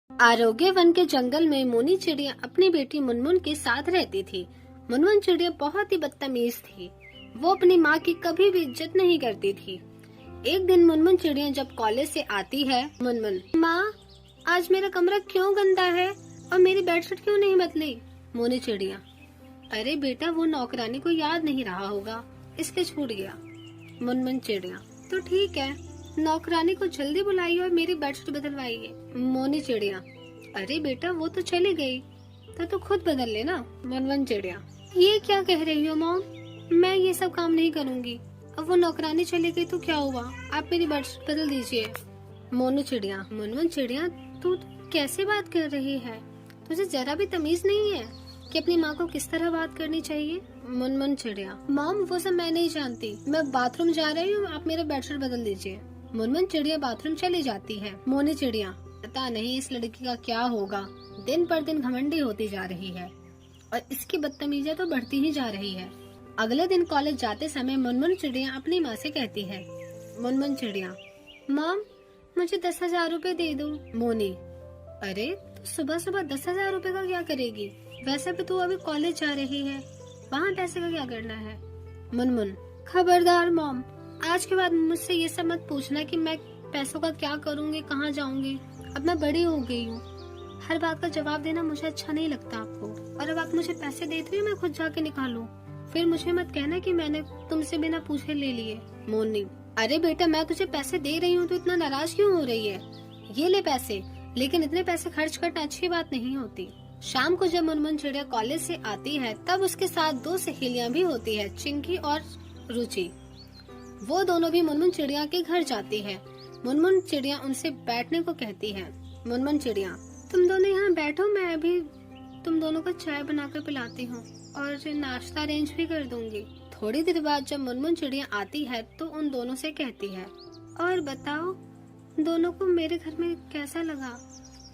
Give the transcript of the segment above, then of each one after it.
आरोग्य वन के जंगल में मोनी चिड़िया अपनी बेटी मुनमुन के साथ रहती थी। मुनमुन चिड़िया बहुत ही बदतमीज थी। वो अपनी माँ की कभी भी इज्जत नहीं करती थी। एक दिन मुनमुन चिड़िया जब कॉलेज से आती है, मुनमुन, माँ, आज मेरा कमरा क्यों गंदा है और मेरी बेडशीट क्यों नहीं बदली? मोनी चिड़िया, अरे बेटा, वो नौकरानी को याद नहीं रहा होगा, इसलिए छूट गया। मुनमुन चिड़िया, तो ठीक है, नौकरानी को जल्दी बुलाइए और मेरी बेडशीट बदलवाइए। मोनी चिड़िया, अरे बेटा, वो तो चली गई, तो खुद बदल लेना। मुनमुन चिड़िया, ये क्या कह रही हो मॉम? मैं ये सब काम नहीं करूँगी। अब वो नौकरानी चली गई तो क्या हुआ? आप मेरी बेडशीट बदल दीजिए। मोनू चिड़िया, मुनमुन चिड़िया, तू कैसे बात कर रही है? तुझे जरा भी तमीज नहीं है कि अपनी माँ को किस तरह बात करनी चाहिए? मुनमुन चिड़िया, मॉम, वो सब मैं नहीं जानती, मैं बाथरूम जा रही हूँ, आप मेरा बेडशीट बदल दीजिए। मुनमुन चिड़िया बाथरूम चली जाती है। मोनी चिड़िया, पता नहीं इस लड़की का क्या होगा, दिन पर दिन घमंडी होती जा रही है और इसकी बदतमीजियाँ तो बढ़ती ही जा रही है। अगले दिन कॉलेज जाते समय मुनमुन चिड़िया अपनी माँ से कहती है, मुनमुन चिड़िया, मॉम, मुझे 10,000 रूपए दे दो। मोनी, अरे तो सुबह सुबह 10,000 रूपए का क्या करेगी? वैसे भी तू अभी कॉलेज जा रही है, वहाँ पैसे का क्या करना है? मुनमुन, खबरदार मॉम, आज के बाद मुझसे ये सब मत पूछना कि मैं पैसों का क्या करूँगी, कहाँ जाऊँगी। अब मैं बड़ी हो गई हूँ, हर बात का जवाब देना मुझे अच्छा नहीं लगता आपको। और अब आप मुझे पैसे देते हो, मैं खुद जाके निकालूं, फिर मुझे मत कहना कि मैंने तुमसे बिना पूछे ले लिए। मोनी, अरे बेटा, मैं तुझे पैसे दे रही हूँ तो इतना नाराज क्यों हो रही है? ये ले पैसे, लेकिन इतने पैसे खर्च करना अच्छी बात नहीं होती। शाम को जब मुनमुन चिड़िया कॉलेज से आती है तब उसके साथ 2 सहेलियां भी होती है, चिंकी और रुचि। वो दोनों भी मुनमुन चिड़िया के घर जाती है। मुनमुन चिड़िया उनसे बैठने को कहती है। मुनमुन चिड़िया, तुम दोनों यहाँ बैठो, मैं अभी तुम दोनों को चाय बनाकर पिलाती हूँ और नाश्ता अरेंज भी कर दूंगी। थोड़ी देर बाद जब मुनमुन चिड़िया आती है तो उन दोनों से कहती है, और बताओ, दोनों को मेरे घर में कैसा लगा?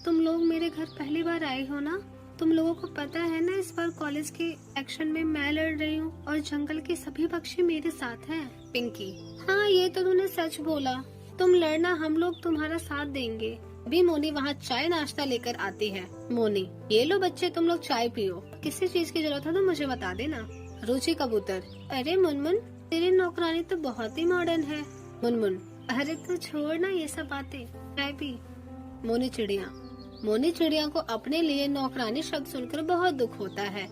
तुम लोग मेरे घर पहली बार आए हो ना? तुम लोगों को पता है ना, इस बार कॉलेज के एक्शन में मैं लड़ रही हूँ और जंगल के सभी पक्षी मेरे साथ हैं। पिंकी, हाँ, ये तो तूने सच बोला, तुम लड़ना, हम लोग तुम्हारा साथ देंगे। भी मोनी वहाँ चाय नाश्ता लेकर आती है। मोनी, ये लो बच्चे, तुम लोग चाय पियो, किसी चीज की जरूरत हो तो मुझे बता देना। रुचि कबूतर, अरे मुनमुन, तेरी नौकरानी तो बहुत ही मॉडर्न है। मुनमुन, अरे तू छोड़ ना ये सब बातें, चाय पी। मोनी चिड़िया, मोनी चिड़िया को अपने लिए नौकरानी शब्द सुनकर बहुत दुख होता है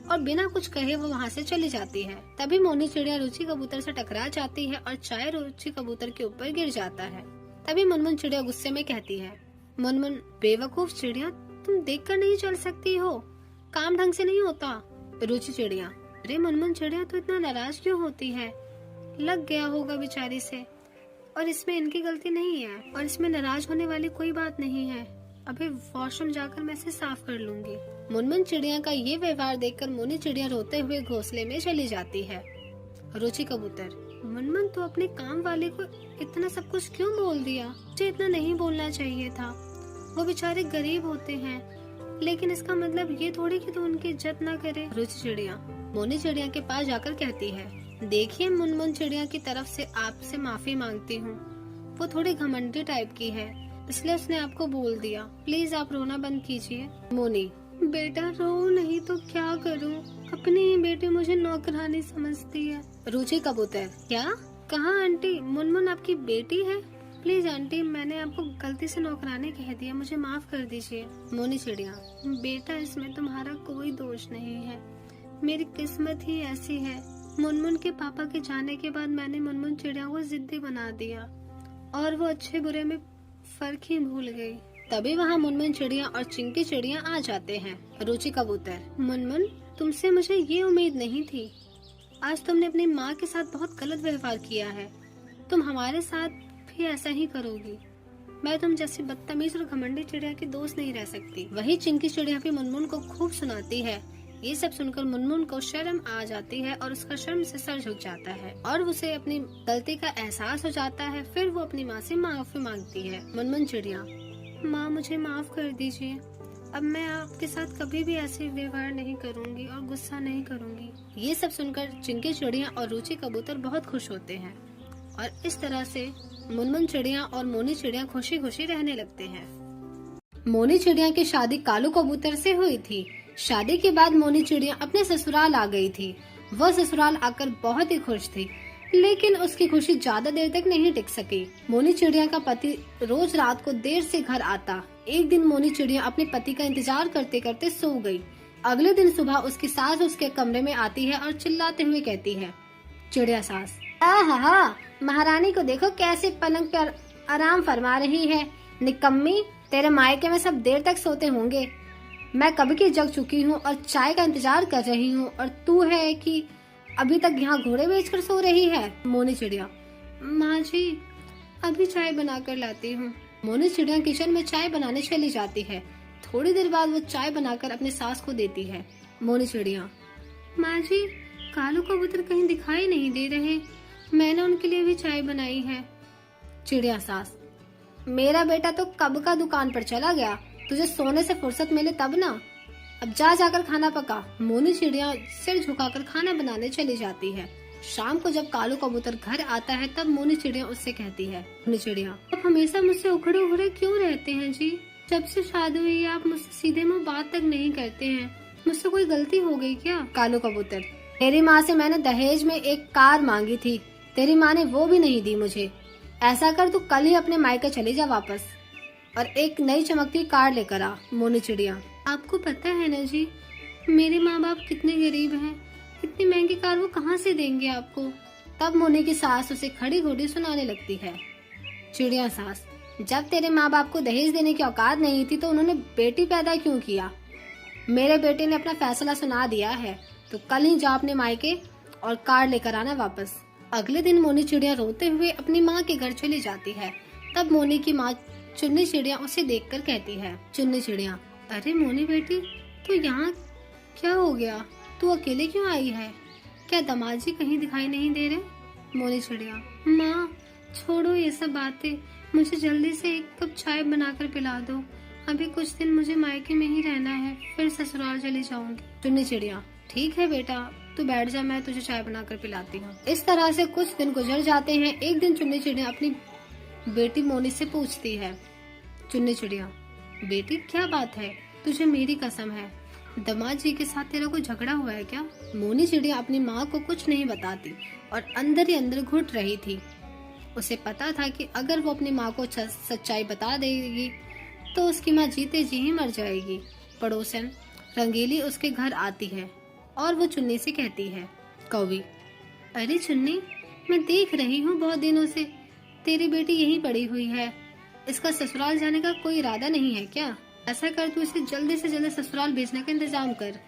और बिना कुछ कहे वो वहाँ से चली जाती है। तभी मोनी चिड़िया रुचि कबूतर से टकरा जाती है और चाय रुचि कबूतर के ऊपर गिर जाता है। तभी मुनमुन चिड़िया गुस्से में कहती है, मुनमुन, बेवकूफ चिड़िया, तुम देखकर नहीं चल सकती हो, काम ढंग से नहीं होता। रुचि चिड़िया, अरे मुनमुन चिड़िया, तो इतना नाराज क्यों होती है? लग गया होगा बेचारी से, और इसमें इनकी गलती नहीं है और इसमें नाराज होने वाली कोई बात नहीं है। अभी वॉशरूम जाकर मैं इसे साफ कर लूंगी। मुनमुन चिड़िया का ये व्यवहार देखकर मोनी चिड़िया रोते हुए घोंसले में चली जाती है। रुचि कबूतर, मुनमुन, तो अपने काम वाले को इतना सब कुछ क्यों बोल दिया? मुझे इतना नहीं बोलना चाहिए था, वो बेचारे गरीब होते हैं, लेकिन इसका मतलब ये थोड़ी कि तू उनकी इज्जत ना करे। रुचि चिड़िया मोनी चिड़िया के पास जाकर कहती है, देखिए, मुनमुन चिड़िया की तरफ से आपसे माफी मांगती हूँ, वो थोड़ी घमंडी टाइप की है, इसलिए उसने आपको बोल दिया, प्लीज आप रोना बंद कीजिए। मोनी, बेटा रो नहीं तो क्या करूं, अपनी ही बेटी मुझे नौकरानी समझती है। रुचि कबूतर, क्या कहा आंटी? मुनमुन आपकी बेटी है? प्लीज आंटी, मैंने आपको गलती से नौकरानी कह दिया, मुझे माफ कर दीजिए। मोनी चिड़िया, बेटा, इसमें तुम्हारा कोई दोष नहीं है, मेरी किस्मत ही ऐसी है। मुनमुन के पापा के जाने के बाद मैंने मुनमुन चिड़िया को जिद्दी बना दिया और वो अच्छे बुरे में फर्क ही भूल गई। तभी वहाँ मुनमुन चिड़िया और चिंकी चिड़िया आ जाते हैं। रुचि कबूतर, मुनमुन, तुमसे मुझे ये उम्मीद नहीं थी, आज तुमने अपनी माँ के साथ बहुत गलत व्यवहार किया है, तुम हमारे साथ भी ऐसा ही करोगी। मैं तुम जैसी बदतमीज और घमंडी चिड़िया की दोस्त नहीं रह सकती। वही चिंकी चिड़िया भी मुनमुन को खूब सुनाती है। ये सब सुनकर मुनमुन को शर्म आ जाती है और उसका शर्म से सर झुक जाता है और उसे अपनी गलती का एहसास हो जाता है। फिर वो अपनी माँ से माफी मांगती है। मुनमुन चिड़िया, माँ, मुझे माफ कर दीजिए, अब मैं आपके साथ कभी भी ऐसे व्यवहार नहीं करूँगी और गुस्सा नहीं करूँगी। ये सब सुनकर चिंकी चिड़िया और रुचि कबूतर बहुत खुश होते हैं और इस तरह से मुनमुन चिड़िया और मोनी चिड़िया खुशी खुशी रहने लगते हैं। मोनी चिड़िया की शादी कालू कबूतर से हुई थी। शादी के बाद मोनी चिड़िया अपने ससुराल आ गई थी। वह ससुराल आकर बहुत ही खुश थी, लेकिन उसकी खुशी ज्यादा देर तक नहीं टिक सकी। मोनी चिड़िया का पति रोज रात को देर से घर आता। एक दिन मोनी चिड़िया अपने पति का इंतजार करते करते सो गई। अगले दिन सुबह उसकी सास उसके कमरे में आती है और चिल्लाते हुए कहती है, चिड़िया सास, आहा, महारानी को देखो कैसे पलंग पर आराम फरमा रही है। निकम्मी, तेरे मायके में सब देर तक सोते होंगे। मैं कब की जग चुकी हूँ और चाय का इंतजार कर रही हूँ, और तू है कि अभी तक यहाँ घोड़े बेचकर सो रही है। मोनी चिड़िया, माँ जी, अभी चाय बनाकर लाती हूँ। मोनी चिड़िया किचन में चाय बनाने चली जाती है। थोड़ी देर बाद वो चाय बनाकर अपने सास को देती है। मोनी चिड़िया, माँ जी, कालू कबूतर कहीं दिखाई नहीं दे रहे, मैंने उनके लिए भी चाय बनाई है। चिड़िया सास, मेरा बेटा तो कब का दुकान पर चला गया, तुझे सोने से फुर्सत मिले तब ना। अब जा जाकर खाना पका। मोनी चिड़िया सिर झुकाकर खाना बनाने चली जाती है। शाम को जब कालू कबूतर घर आता है तब मोनी चिड़िया उससे कहती है, मोनी चिड़िया, आप हमेशा मुझसे उखड़े उखड़े क्यों रहते हैं जी? जब से शादी हुई है आप मुझसे सीधे मुंह बात तक नहीं करते हैं। मुझसे कोई गलती हो गई क्या? कालू कबूतर, तेरी माँ से मैंने दहेज में एक कार मांगी थी, तेरी माँ ने वो भी नहीं दी मुझे। ऐसा कर, तू कल ही अपने मायके चली जा वापस और एक नई चमकती कार लेकर आ। मोनी चिड़िया, आपको पता है ना जी, मेरे माँ बाप कितने गरीब हैं, इतनी महंगी कार वो कहाँ से देंगे आपको? तब मोनी की सास उसे खड़ी घोड़ी सुनाने लगती है। चिड़िया सास, जब तेरे माँ बाप को दहेज देने की औकात नहीं थी तो उन्होंने बेटी पैदा क्यों किया? मेरे बेटे ने अपना फैसला सुना दिया है, तो कल ही जा अपने मायके और कार लेकर आना वापस। अगले दिन मोनी चिड़िया रोते हुए अपनी माँ के घर चली जाती है। तब मोनी की माँ चुन्नी चिड़िया उसे देखकर कहती है, चुन्नी चिड़िया, अरे मोनी बेटी, तू यहाँ क्या हो गया? तू अकेले क्यों आई है? क्या दामाद जी कहीं दिखाई नहीं दे रहे? मोनी चिड़िया, माँ छोड़ो ये सब बातें, मुझे जल्दी से एक कप चाय बनाकर पिला दो। अभी कुछ दिन मुझे मायके में ही रहना है, फिर ससुराल चली जाऊंगी। चुन्नी चिड़िया, ठीक है बेटा, तू बैठ जा, मैं तुझे चाय बनाकर पिलाती हूँ। इस तरह से कुछ दिन गुजर जाते हैं। एक दिन चुन्नी चिड़िया अपनी बेटी मोनी से पूछती है, चुन्नी चिड़िया, बेटी क्या बात है, तुझे मेरी कसम है, दामाद जी के साथ तेरा कोई झगड़ा हुआ है क्या? मोनी चिड़िया अपनी माँ को कुछ नहीं बताती और अंदर ही अंदर घुट रही थी। उसे पता था कि अगर वो अपनी माँ को सच्चाई बता देगी तो उसकी माँ जीते जी ही मर जाएगी। पड़ोसन रंगीली उसके घर आती है और वो चुन्नी से कहती है, कौवी, अरे चुन्नी, मैं देख रही हूँ बहुत दिनों से तेरी बेटी यहीं पड़ी हुई है, इसका ससुराल जाने का कोई इरादा नहीं है क्या? ऐसा कर, तू इसे जल्दी से जल्दी ससुराल भेजने का इंतजाम कर।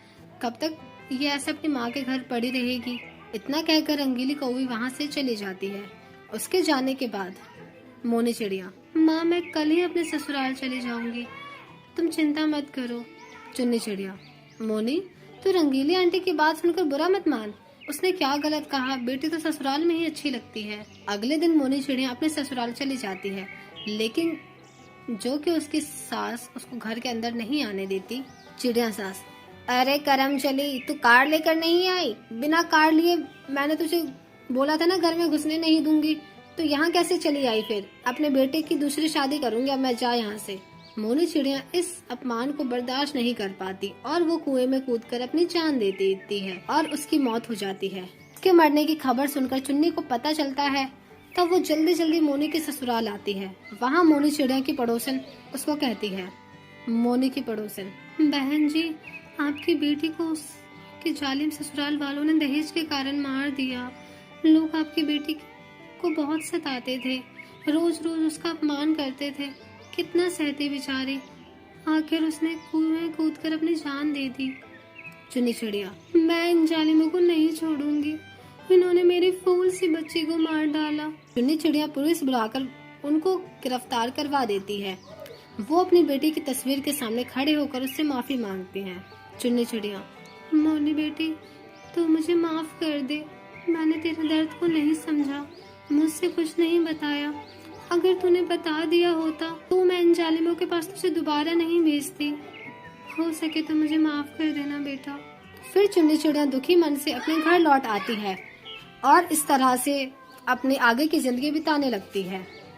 कब तक ये ऐसे अपनी माँ के घर पड़ी रहेगी? इतना कहकर रंगीली कौवी वहाँ से चली जाती है। उसके जाने के बाद मोनी चिड़िया, माँ मैं कल ही अपने ससुराल चली जाऊंगी, तुम चिंता मत करो। चुन्नी चिड़िया, मोनी, तू रंगीली आंटी की बात सुनकर बुरा मत मान, उसने क्या गलत कहा, बेटी तो ससुराल में ही अच्छी लगती है। अगले दिन मोनी चिड़िया अपने ससुराल चली जाती है, लेकिन जो कि उसकी सास उसको घर के अंदर नहीं आने देती। चिड़िया सास, अरे करम चली, तू कार लेकर नहीं आई? बिना कार लिए मैंने तुझे बोला था ना घर में घुसने नहीं दूंगी, तो यहाँ कैसे चली आई? फिर अपने बेटे की दूसरी शादी करूंगी, अब मैं जा यहाँ से। मोनी चिड़िया इस अपमान को बर्दाश्त नहीं कर पाती और वो कुएं में कूदकर अपनी जान दे देती है और उसकी मौत हो जाती है। उसके मरने की खबर सुनकर चुन्नी को पता चलता है, तब वो जल्दी जल्दी मोनी के ससुराल आती है। वहाँ मोनी चिड़िया की पड़ोसन उसको कहती है, मोनी की पड़ोसन, बहन जी, आपकी बेटी को उसके जालिम ससुराल वालों ने दहेज के कारण मार दिया। लोग आपकी बेटी को बहुत सताते थे, रोज रोज उसका अपमान करते थे, कितना सहते बेचारी, आखिर उसने कुएं कूदकर अपनी जान दे दी। चुन्नी चिड़िया, मैं इन जालिमों को नहीं छोड़ूंगी, इन्होंने मेरी फूल सी बच्ची को मार डाला। चुन्नी चिड़िया पुलिस बुलाकर उनको गिरफ्तार करवा देती है। वो अपनी बेटी की तस्वीर के सामने खड़े होकर उससे माफी मांगते हैं। चुन्नी चिड़िया, मोनी बेटी, तू मुझे माफ कर दे, मैंने तेरे दर्द को नहीं समझा, मुझसे कुछ नहीं बताया, अगर तूने बता दिया होता तो मैं इन जालिमों के पास तुझे दोबारा नहीं भेजती, हो सके तो मुझे माफ कर देना बेटा। फिर चुन्नी चिड़िया दुखी मन से अपने घर लौट आती है और इस तरह से अपनी आगे की जिंदगी बिताने लगती है।